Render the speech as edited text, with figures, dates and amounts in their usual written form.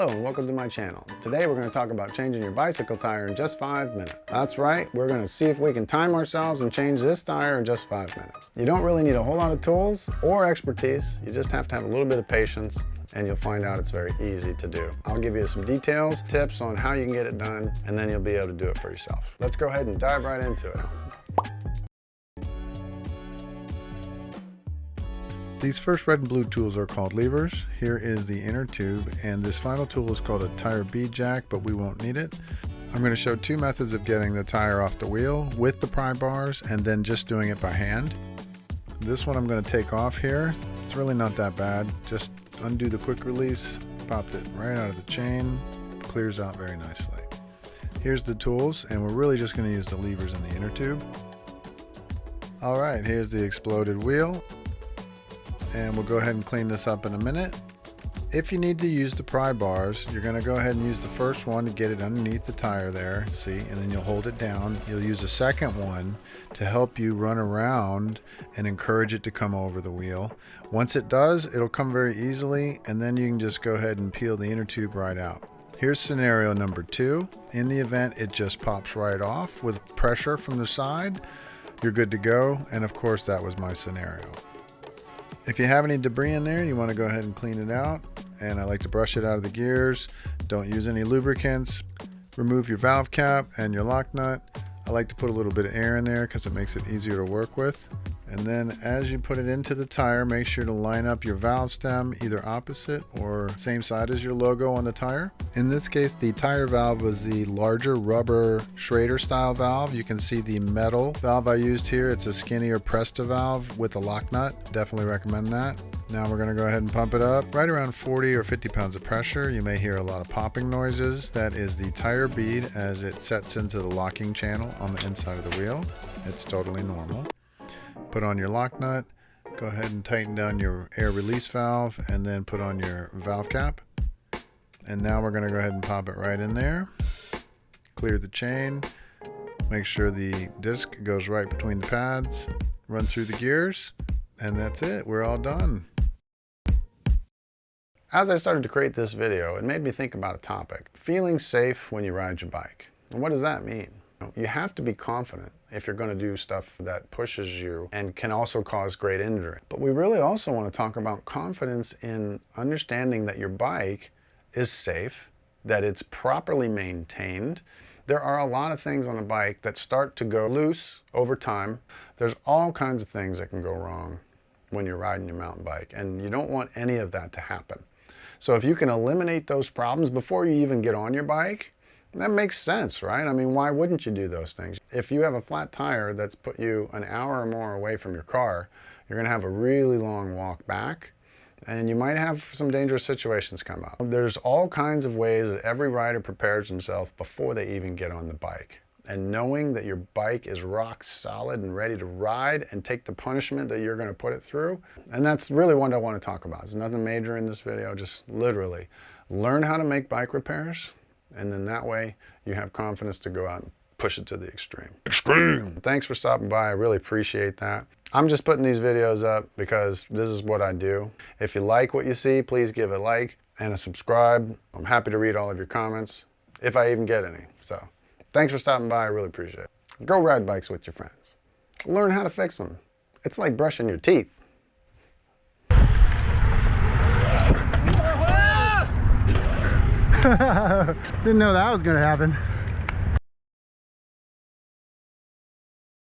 Hello and welcome to my channel. Today we're going to talk about changing your bicycle tire in just 5 minutes. That's right, we're going to see if we can time ourselves and change this tire in just 5 minutes. You don't really need a whole lot of tools or expertise, you just have to have a little bit of patience and you'll find out it's very easy to do. I'll give you some details, tips on how you can get it done, and then you'll be able to do it for yourself. Let's go ahead and dive right into it. These first red and blue tools are called levers. Here is the inner tube, and this final tool is called a tire bead jack, but we won't need it. I'm going to show two methods of getting the tire off the wheel with the pry bars and then just doing it by hand. This one I'm going to take off here. It's really not that bad. Just undo the quick release, popped it right out of the chain, clears out very nicely. Here's the tools, and we're really just going to use the levers in the inner tube. Alright, here's the exploded wheel. And we'll go ahead and clean this up in a minute. If you need to use the pry bars, you're going to go ahead and use the first one to get it underneath the tire there, see, and then you'll hold it down. You'll use the second one to help you run around and encourage it to come over the wheel. Once it does, it'll come very easily, and then you can just go ahead and peel the inner tube right out. Here's scenario number 2. In the event it just pops right off with pressure from the side, you're good to go, and of course that was my scenario. If you have any debris in there, you want to go ahead and clean it out. And I like to brush it out of the gears. Don't use any lubricants. Remove your valve cap and your lock nut. I like to put a little bit of air in there because it makes it easier to work with. And then as you put it into the tire, make sure to line up your valve stem either opposite or same side as your logo on the tire. In this case, the tire valve was the larger rubber Schrader style valve. You can see the metal valve I used here. It's a skinnier Presta valve with a lock nut. Definitely recommend that. Now we're going to go ahead and pump it up right around 40 or 50 pounds of pressure. You may hear a lot of popping noises. That is the tire bead as it sets into the locking channel on the inside of the wheel. It's totally normal. Put on your lock nut, go ahead and tighten down your air release valve, and then put on your valve cap. And now we're going to go ahead and pop it right in there. Clear the chain, make sure the disc goes right between the pads, run through the gears, and that's it. We're all done. As I started to create this video, it made me think about a topic: feeling safe when you ride your bike. And what does that mean? You have to be confident if you're going to do stuff that pushes you and can also cause great injury. But we really also want to talk about confidence in understanding that your bike is safe, that it's properly maintained. There are a lot of things on a bike that start to go loose over time. There's all kinds of things that can go wrong when you're riding your mountain bike, and you don't want any of that to happen. So if you can eliminate those problems before you even get on your bike, that makes sense, right? I mean, why wouldn't you do those things? If you have a flat tire that's put you an hour or more away from your car, you're going to have a really long walk back, and you might have some dangerous situations come up. There's all kinds of ways that every rider prepares themselves before they even get on the bike. And knowing that your bike is rock solid and ready to ride and take the punishment that you're going to put it through, and that's really what I want to talk about. There's nothing major in this video, just literally learn how to make bike repairs. And then that way you have confidence to go out and push it to the extreme. Thanks for stopping by. I really appreciate that. I'm just putting these videos up because this is what I do. If you like what you see, please give a like and a subscribe. I'm happy to read all of your comments, if I even get any. So thanks for stopping by. I really appreciate it. Go ride bikes with your friends. Learn how to fix them. It's like brushing your teeth. Didn't know that was gonna happen.